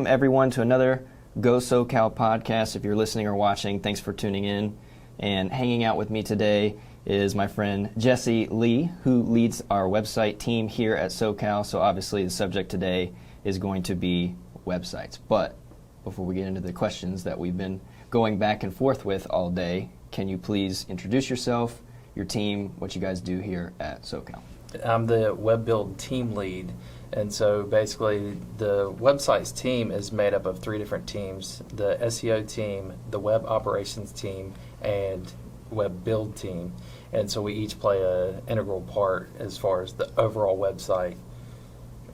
welcome everyone to another Go Sokal Podcast. If you're listening or watching, thanks for tuning in. And hanging out with me today is my friend Jesse Lee, who leads our website team here at SoCal. So obviously the subject today is going to be websites. But before we get into the questions that we've been going back and forth with all day, can you please introduce yourself, your team, what you guys do here at SoCal? I'm the web build team lead. And so basically the websites team is made up of three different teams: the SEO team, the web operations team, and web build team. And so we each play an integral part as far as the overall website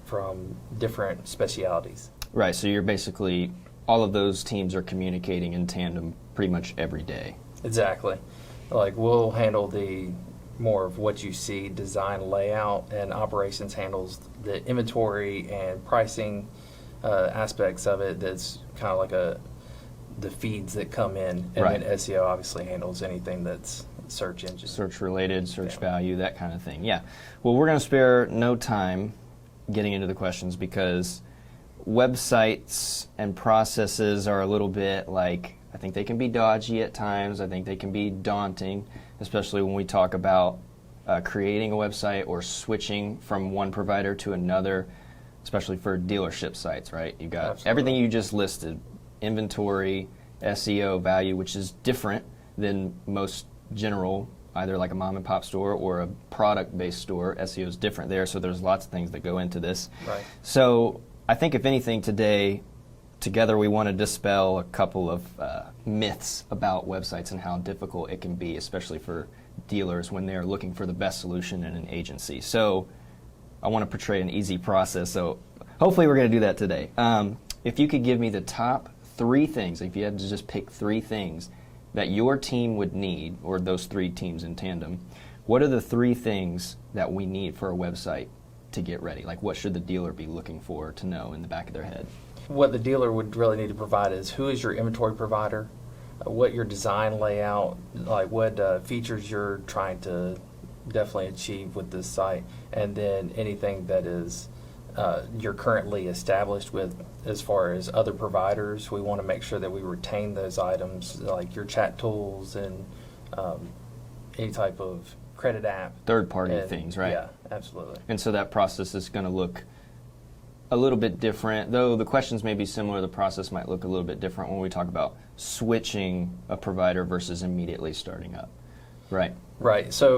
from different specialities. Right, so you're basically, all of those teams are communicating in tandem pretty much every day. Exactly. Like we'll handle the more of what you see, design, layout, and operations handles the inventory and pricing aspects of it. That's kind of like the feeds that come in, and right. then SEO obviously handles anything that's search engine. Search related, search value, that kind of thing. Yeah. Well, we're going to spare no time getting into the questions because websites and processes are a little bit like, I think they can be dodgy at times. I think they can be daunting, especially when we talk about creating a website or switching from one provider to another, especially for dealership sites, right? You got Absolutely. Everything you just listed, inventory, SEO, value, which is different than most general, either like a mom and pop store or a product-based store. SEO is different there, so there's lots of things that go into this. Right. So I think if anything today, together we want to dispel a couple of myths about websites and how difficult it can be, especially for dealers when they're looking for the best solution in an agency. So I want to portray an easy process, so hopefully we're going to do that today. If you could give me the top three things, if you had to just pick three things that your team would need, or those three teams in tandem, what are the three things that we need for a website to get ready? Like what should the dealer be looking for to know in the back of their head? What the dealer would really need to provide is who is your inventory provider, what your design layout, like what features you're trying to definitely achieve with this site, and then anything that is you're currently established with as far as other providers. We want to make sure that we retain those items, like your chat tools and any type of credit app. Third-party things, right? Yeah, absolutely. And so that process is going to look a little bit different, though the questions may be similar. The process might look a little bit different when we talk about switching a provider versus immediately starting up. Right. Right. So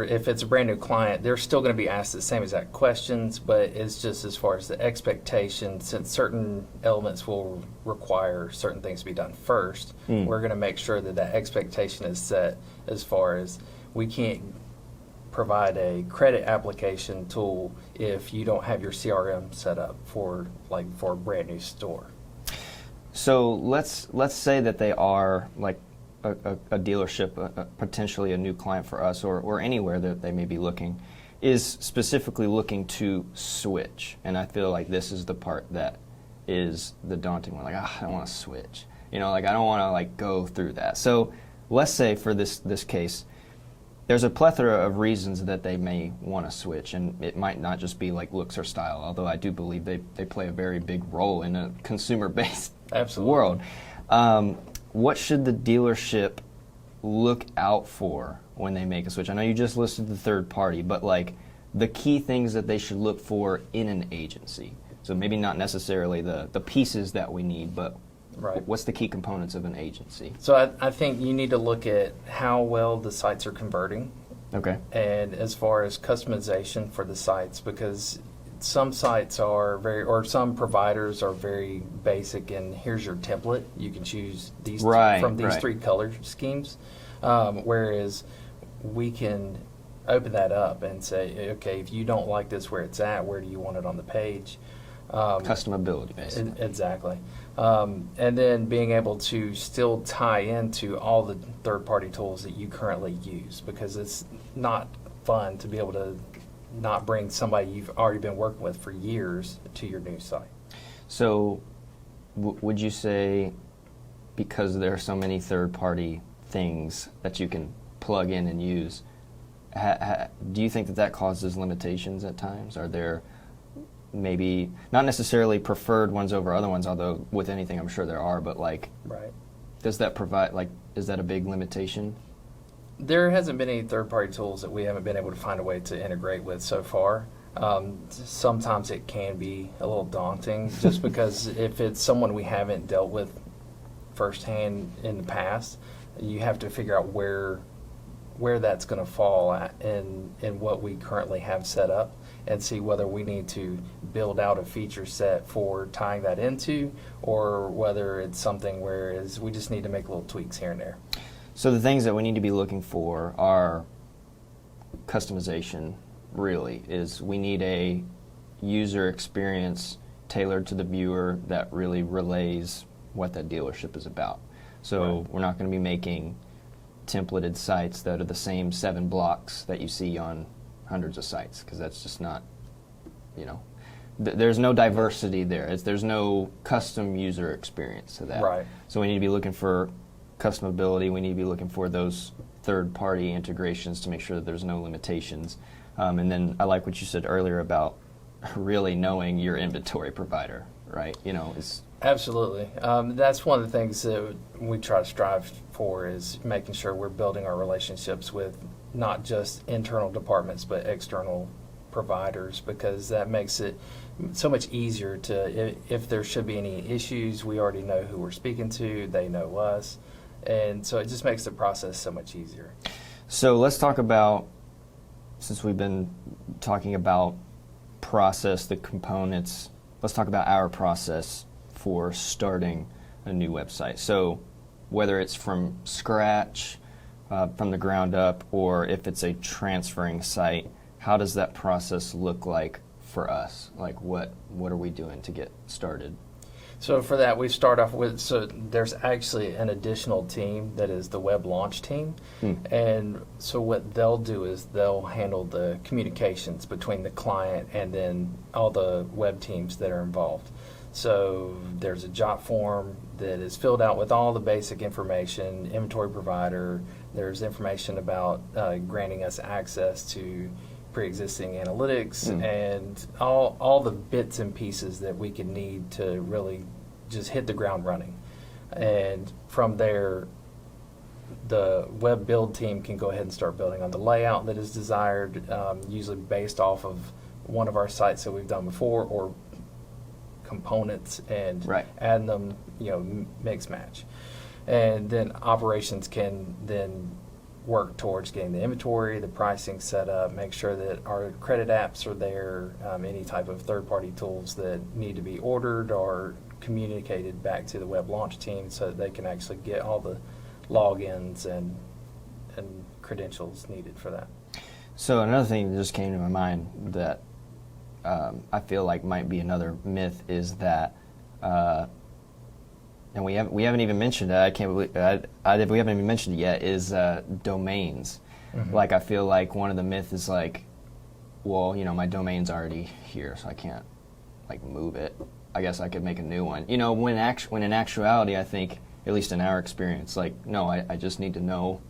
if it's a brand new client, they're still going to be asked the same exact questions, but it's just as far as the expectation, since certain elements will require certain things to be done first, we're going to make sure that that expectation is set as far as we can't provide a credit application tool if you don't have your CRM set up for a brand new store. So let's say that they are like a dealership, potentially a new client for us, or anywhere that they may be looking, is specifically looking to switch. And I feel like this is the part that is the daunting one. Like, I don't want to switch. I don't want to go through that. So let's say for this case, there's a plethora of reasons that they may want to switch, and it might not just be like looks or style, although I do believe they play a very big role in a consumer-based world. What should the dealership look out for when they make a switch? I know you just listed the third party, but the key things that they should look for in an agency. So maybe not necessarily the pieces that we need, but right. What's the key components of an agency? So I think you need to look at how well the sites are converting. Okay. And as far as customization for the sites, because some sites are some providers are very basic, and here's your template. You can choose these from these three color schemes. Whereas we can open that up and say, okay, if you don't like this where it's at, where do you want it on the page? Customability, basically. Exactly. And then being able to still tie into all the third-party tools that you currently use, because it's not fun to be able to not bring somebody you've already been working with for years to your new site. So would you say, because there are so many third-party things that you can plug in and use, do you think that causes limitations at times? Are there maybe not necessarily preferred ones over other ones, although with anything I'm sure there are, but like, Right. does that provide, like, is that a big limitation? There hasn't been any third-party tools that we haven't been able to find a way to integrate with so far. Sometimes it can be a little daunting just because if it's someone we haven't dealt with firsthand in the past, you have to figure out where that's going to fall at in what we currently have set up and see whether we need to build out a feature set for tying that into, or whether it's something where we just need to make little tweaks here and there. So the things that we need to be looking for are customization, really, is we need a user experience tailored to the viewer that really relays what that dealership is about. So Right. we're not going to be making templated sites that are the same 7 blocks that you see on hundreds of sites, because that's just not, there's no diversity there. There's no custom user experience to that. Right. So we need to be looking for customability. We need to be looking for those third-party integrations to make sure that there's no limitations. And then I like what you said earlier about really knowing your inventory provider, right? Absolutely. That's one of the things that we try to strive for, is making sure we're building our relationships with not just internal departments but external providers, because that makes it so much easier to, if there should be any issues, we already know who we're speaking to, they know us, and so it just makes the process so much easier. So let's talk about, since we've been talking about process, the components, let's talk about our process for starting a new website. So whether it's from scratch, from the ground up, or if it's a transferring site, how does that process look like for us? Like what are we doing to get started? So for that, we start off with, so there's actually an additional team that is the web launch team. And so what they'll do is they'll handle the communications between the client and then all the web teams that are involved. So there's a jot form that is filled out with all the basic information, inventory provider. There's information about granting us access to pre-existing analytics and all the bits and pieces that we can need to really just hit the ground running. And from there, the web build team can go ahead and start building on the layout that is desired, usually based off of one of our sites that we've done before, or components, and adding them, mix match. And then operations can then work towards getting the inventory, the pricing set up, make sure that our credit apps are there, any type of third-party tools that need to be ordered or communicated back to the web launch team so that they can actually get all the logins and credentials needed for that. So another thing that just came to my mind that I feel like might be another myth is that, and we haven't even mentioned it. I can't believe we haven't even mentioned it yet. Is domains. Like I feel like one of the myths is like, well, my domain's already here, so I can't like move it. I guess I could make a new one. When in actuality, I think, at least in our experience, like, no, I just need to know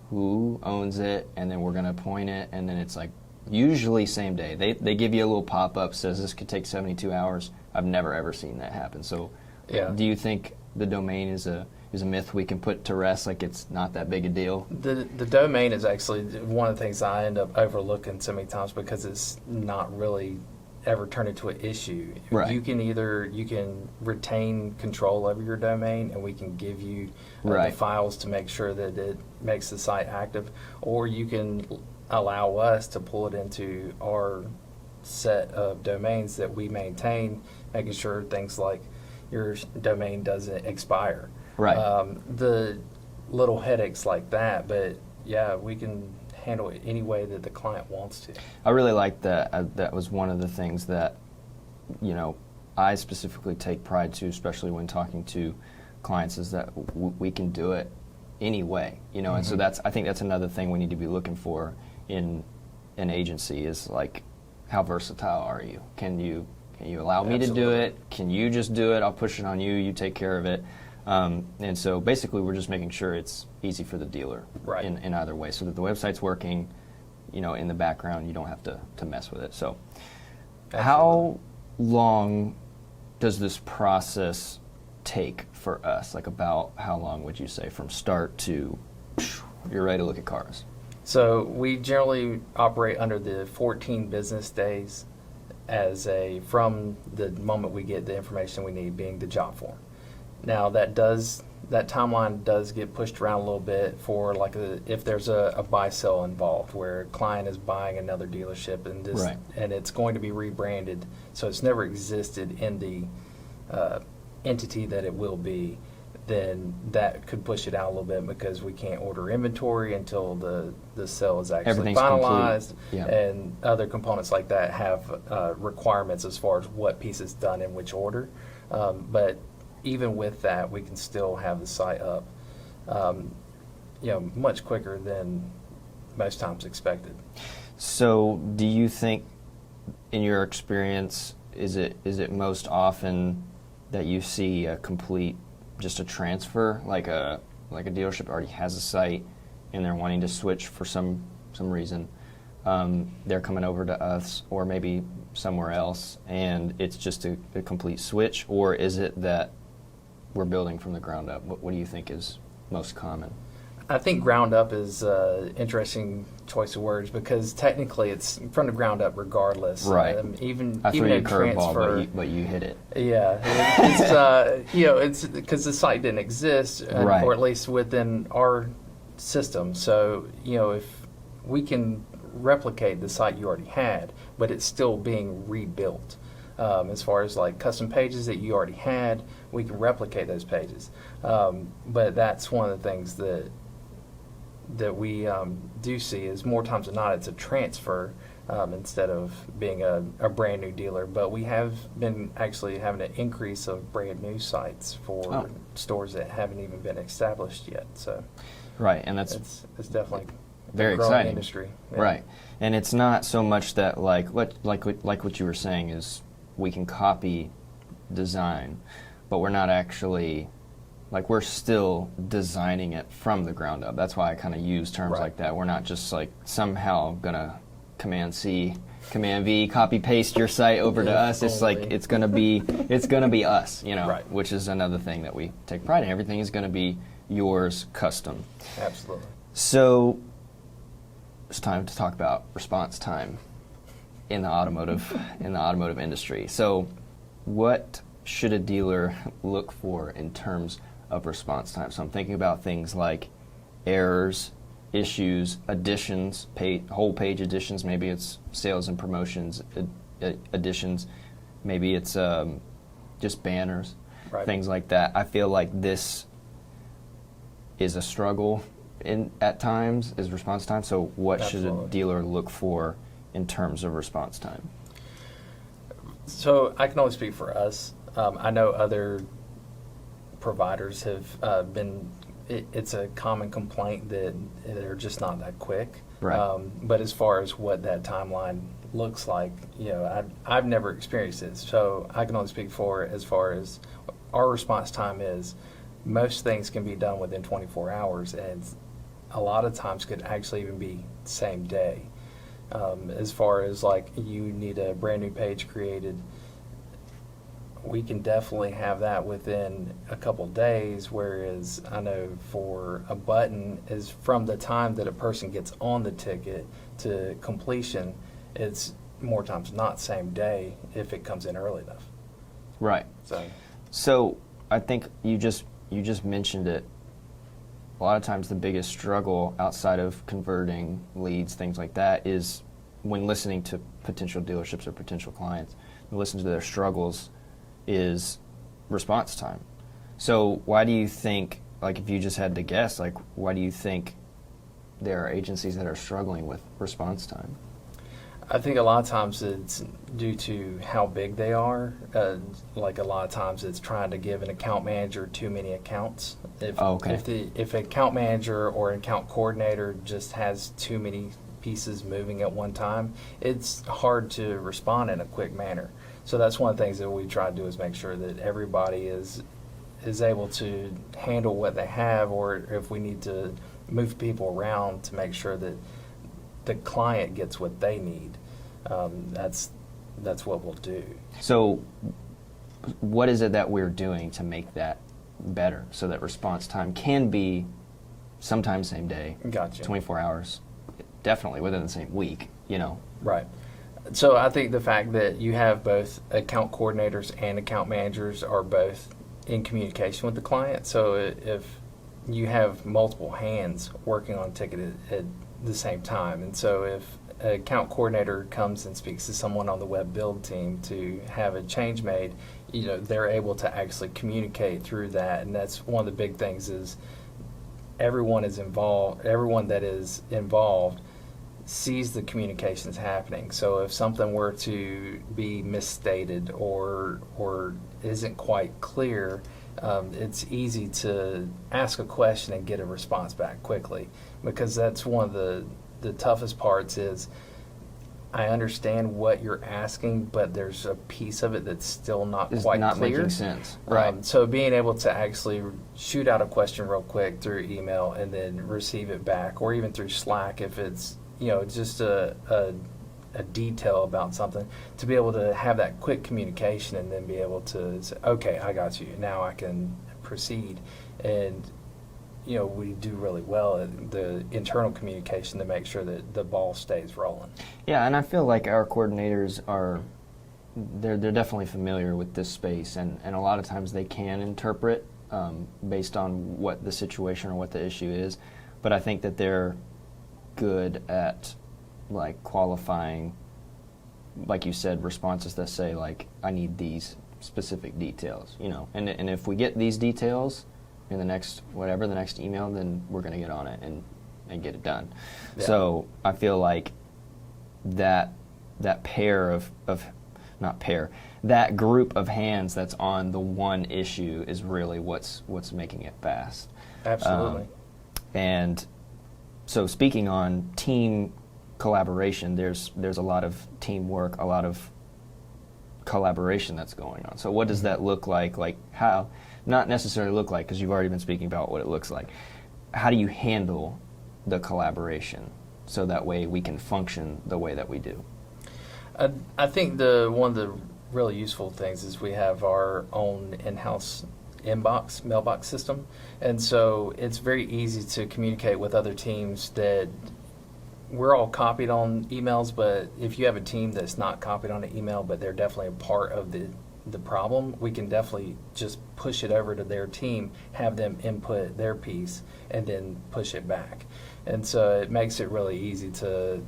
who owns it, and then we're going to appoint it, and then it's like usually same day. They give you a little pop-up, says this could take 72 hours. I've never ever seen that happen. So do you think the domain is a myth we can put to rest, like it's not that big a deal? The domain is actually one of the things I end up overlooking so many times because it's not really ever turned into an issue. Right. You can retain control over your domain, and we can give you the files to make sure that it makes the site active, or you can allow us to pull it into our set of domains that we maintain, making sure things like your domain doesn't expire. Right. The little headaches like that, but yeah, we can handle it any way that the client wants to. I really like that. That was one of the things that, I specifically take pride to, especially when talking to clients, is that we can do it any way, and so I think that's another thing we need to be looking for in an agency, is like, how versatile are you? Can you allow me to do it? Can you just do it? I'll push it on you. You take care of it. And so basically we're just making sure it's easy for the dealer in either way, so that the website's working, in the background. You don't have to mess with it. So long does this process take for us? Like, about how long would you say from start to you're ready to look at cars? So we generally operate under the 14 business days from the moment we get the information we need, being the job form. Now that timeline does get pushed around a little bit for if there's a buy sell involved where a client is buying another dealership and it's going to be rebranded, so it's never existed in the entity that it will be. Then that could push it out a little bit because we can't order inventory until the sale is actually finalized. Yeah. And other components like that have requirements as far as what piece is done in which order. But even with that, we can still have the site up, much quicker than most times expected. So do you think, in your experience, is it most often that you see just a transfer, like a dealership already has a site and they're wanting to switch for some reason, they're coming over to us or maybe somewhere else, and it's just a complete switch? Or is it that we're building from the ground up? What do you think is most common? I think ground up is an interesting choice of words because technically it's from the ground up regardless. Right. Even I threw you a in curveball, transfer, but you hit it. Yeah, it's because the site didn't exist, Right. or at least within our system. So if we can replicate the site you already had, but it's still being rebuilt. As far as like custom pages that you already had, we can replicate those pages. But that's one of the things that we do see is more times than not it's a transfer instead of being a brand new dealer. But we have been actually having an increase of brand new sites for stores that haven't even been established yet. So right, and it's definitely very a growing exciting industry. Yeah. Right, and it's not so much that like what you were saying is we can copy design, but we're not actually, like, we're still designing it from the ground up. That's why I kind of use terms like that. We're not just like somehow gonna Command C, Command V, copy paste your site over to us. It's like it's gonna be us, Right. Which is another thing that we take pride in. Everything is gonna be yours, custom. Absolutely. So it's time to talk about response time in the automotive industry. So what should a dealer look for in terms of response time? So I'm thinking about things like errors, issues, additions, whole page additions. Maybe it's sales and promotions additions. Maybe it's just banners, Right. things like that. I feel like this is a struggle at times, is response time. So what Absolutely. should a dealer look for in terms of response time? So I can only speak for us. I know other providers have been. It's a common complaint that they're just not that quick. Right. But as far as what that timeline looks like, I've never experienced it. So I can only speak for as far as our response time is. Most things can be done within 24 hours, and a lot of times could actually even be same day. As far as like you need a brand new page created, we can definitely have that within a couple days, whereas I know for a button is from the time that a person gets on the ticket to completion, it's more times not same day if it comes in early enough. Right. So I think you just mentioned it. A lot of times the biggest struggle outside of converting leads, things like that, is when listening to potential dealerships or potential clients, listen to their struggles, is response time. So why do you think, like if you just had to guess, like why do you think there are agencies that are struggling with response time? I think a lot of times it's due to how big they are. Like a lot of times it's trying to give an account manager too many accounts. If an account manager or an account coordinator just has too many pieces moving at one time, it's hard to respond in a quick manner. So that's one of the things that we try to do is make sure that everybody is able to handle what they have, or if we need to move people around to make sure that the client gets what they need. That's that's what we'll do. So what is it that we're doing to make that better so that response time can be sometimes same day, Gotcha. 24 hours, definitely within the same week, Right. So I think the fact that you have both account coordinators and account managers are both in communication with the client. So if you have multiple hands working on a ticket at the same time, and so if an account coordinator comes and speaks to someone on the web build team to have a change made, they're able to actually communicate through that. And that's one of the big things is everyone that is involved sees the communications happening. So if something were to be misstated or isn't quite clear, it's easy to ask a question and get a response back quickly, because that's one of the toughest parts is I understand what you're asking, but there's a piece of it that's still not it's quite not clear. making sense. Right. So being able to actually shoot out a question real quick through email and then receive it back, or even through Slack if it's just a detail about something, to be able to have that quick communication and then be able to say, okay, I got you, now I can proceed. And we do really well at the internal communication to make sure that the ball stays rolling. Yeah, and I feel like our coordinators they're definitely familiar with this space, and a lot of times they can interpret based on what the situation or what the issue is, but I think that they're good at like qualifying, like you said, responses that say like, I need these specific details, and if we get these details in the next email, then we're going to get on it and get it done. Yeah. So I feel like that that group of hands that's on the one issue is really what's making it fast. Absolutely. And so speaking on team collaboration, there's a lot of teamwork, a lot of collaboration that's going on. So what does that look like? Like how, not necessarily look like, because you've already been speaking about what it looks like. How do you handle the collaboration so that way we can function the way that we do? I think one of the really useful things is we have our own in-house mailbox system, and so it's very easy to communicate with other teams that we're all copied on emails, but if you have a team that's not copied on an email but they're definitely a part of the problem, we can definitely just push it over to their team, have them input their piece, and then push it back. And so it makes it really easy to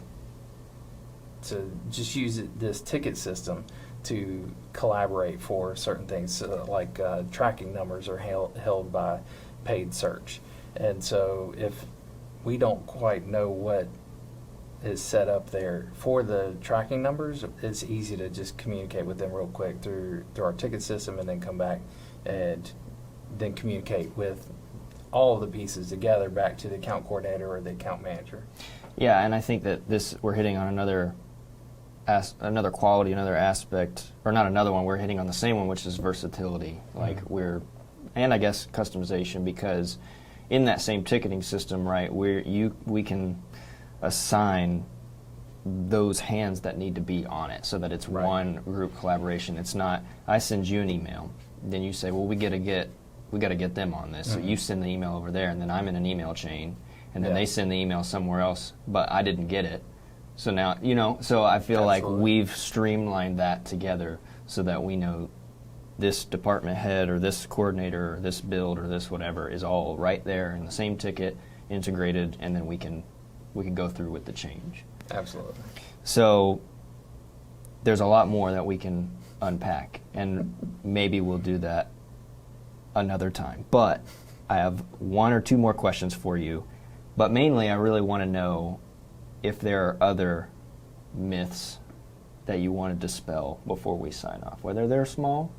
just use this ticket system to collaborate for certain things, like tracking numbers are held by paid search. And so if we don't quite know what is set up there for the tracking numbers, it's easy to just communicate with them real quick through our ticket system, and then come back and then communicate with all of the pieces together back to the account coordinator or the account manager. Yeah, and I think that we're hitting on another quality, another aspect, or not another one, we're hitting on the same one, which is versatility. Like and I guess customization, because in that same ticketing system, right, we can assign those hands that need to be on it so that it's one group collaboration. It's not, I send you an email, then you say, well, we got to get them on this. So you send the email over there, and then I'm in an email chain, and then they send the email somewhere else, but I didn't get it. So now, so I feel like we've streamlined that together so that we know this department head or this coordinator or this build or this whatever is all right there in the same ticket, integrated, and then we can go through with the change. Absolutely. So there's a lot more that we can unpack, and maybe we'll do that another time. But I have one or two more questions for you. But mainly I really want to know if there are other myths that you want to dispel before we sign off, whether they're small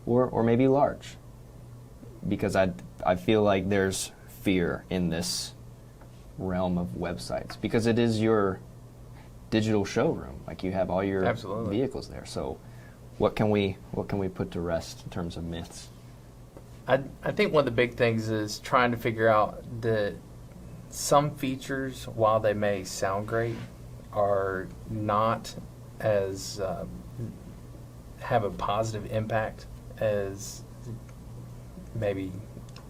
or maybe large. Because I feel like there's fear in this realm of websites, because it is your digital showroom. Like, you have all your vehicles there. So what can we put to rest in terms of myths? I think one of the big things is trying to figure out that some features, while they may sound great, are not as have a positive impact as maybe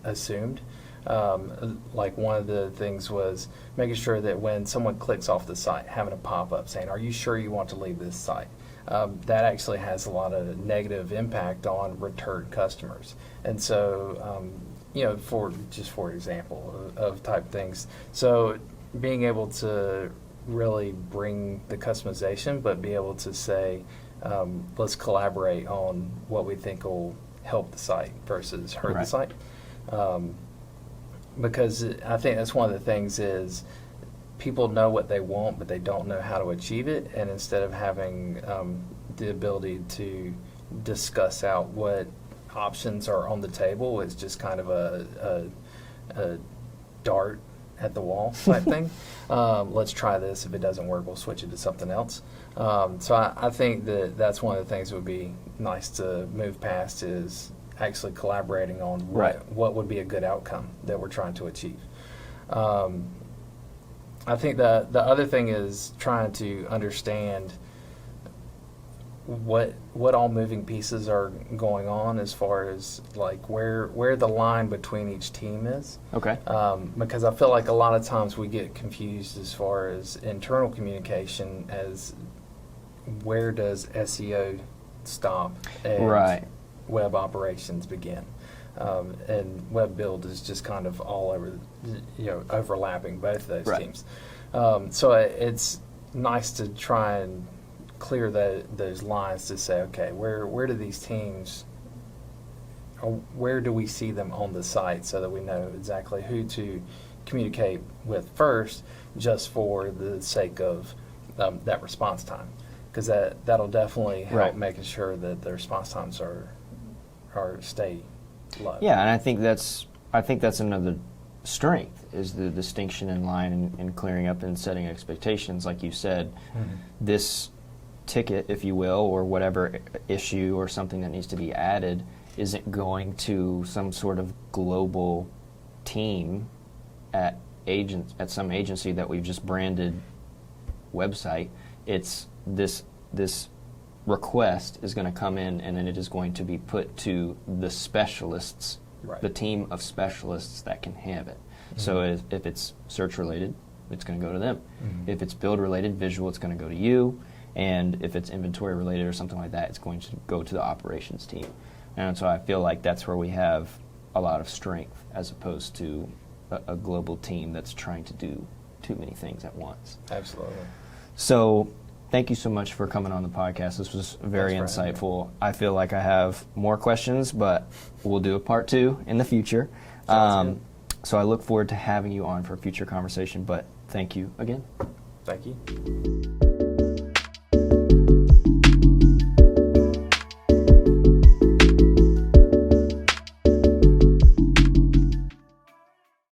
assumed. Like one of the things was making sure that when someone clicks off the site, having a pop-up saying, "Are you sure you want to leave this site?" That actually has a lot of negative impact on return customers. And so, for example of type things. So being able to really bring the customization, but be able to say, let's collaborate on what we think will help the site versus hurt the site. Because I think that's one of the things is people know what they want, but they don't know how to achieve it. And instead of having the ability to discuss out what options are on the table, it's just kind of a dart at the wall type thing. Let's try this. If it doesn't work, we'll switch it to something else. So I think that's one of the things that would be nice to move past is actually collaborating on what would be a good outcome that we're trying to achieve. I think the other thing is trying to understand what all moving pieces are going on as far as like where the line between each team is. Okay. Because I feel like a lot of times we get confused as far as internal communication as where does SEO stop and web operations begin. And web build is just kind of all over, overlapping both of those teams. So it's nice to try and clear those lines to say, okay, where do these teams, or where do we see them on the site so that we know exactly who to communicate with first, just for the sake of that response time, because that'll definitely help making sure that the response times are stay low. Yeah, and I think that's another strength is the distinction in line and clearing up and setting expectations. Like you said, this ticket, if you will, or whatever issue or something that needs to be added isn't going to some sort of global team at some agency that we've just branded website. It's this request is going to come in, and then it is going to be put to the specialists, the team of specialists that can have it. So if it's search related, it's going to go to them. If it's build related, visual, it's going to go to you. And if it's inventory related or something like that, it's going to go to the operations team. And so I feel like that's where we have a lot of strength as opposed to a global team that's trying to do too many things at once. Absolutely. So thank you so much for coming on the podcast. This was very insightful. I feel like I have more questions, but we'll do a part 2 in the future. So I look forward to having you on for a future conversation, but thank you again. Thank you.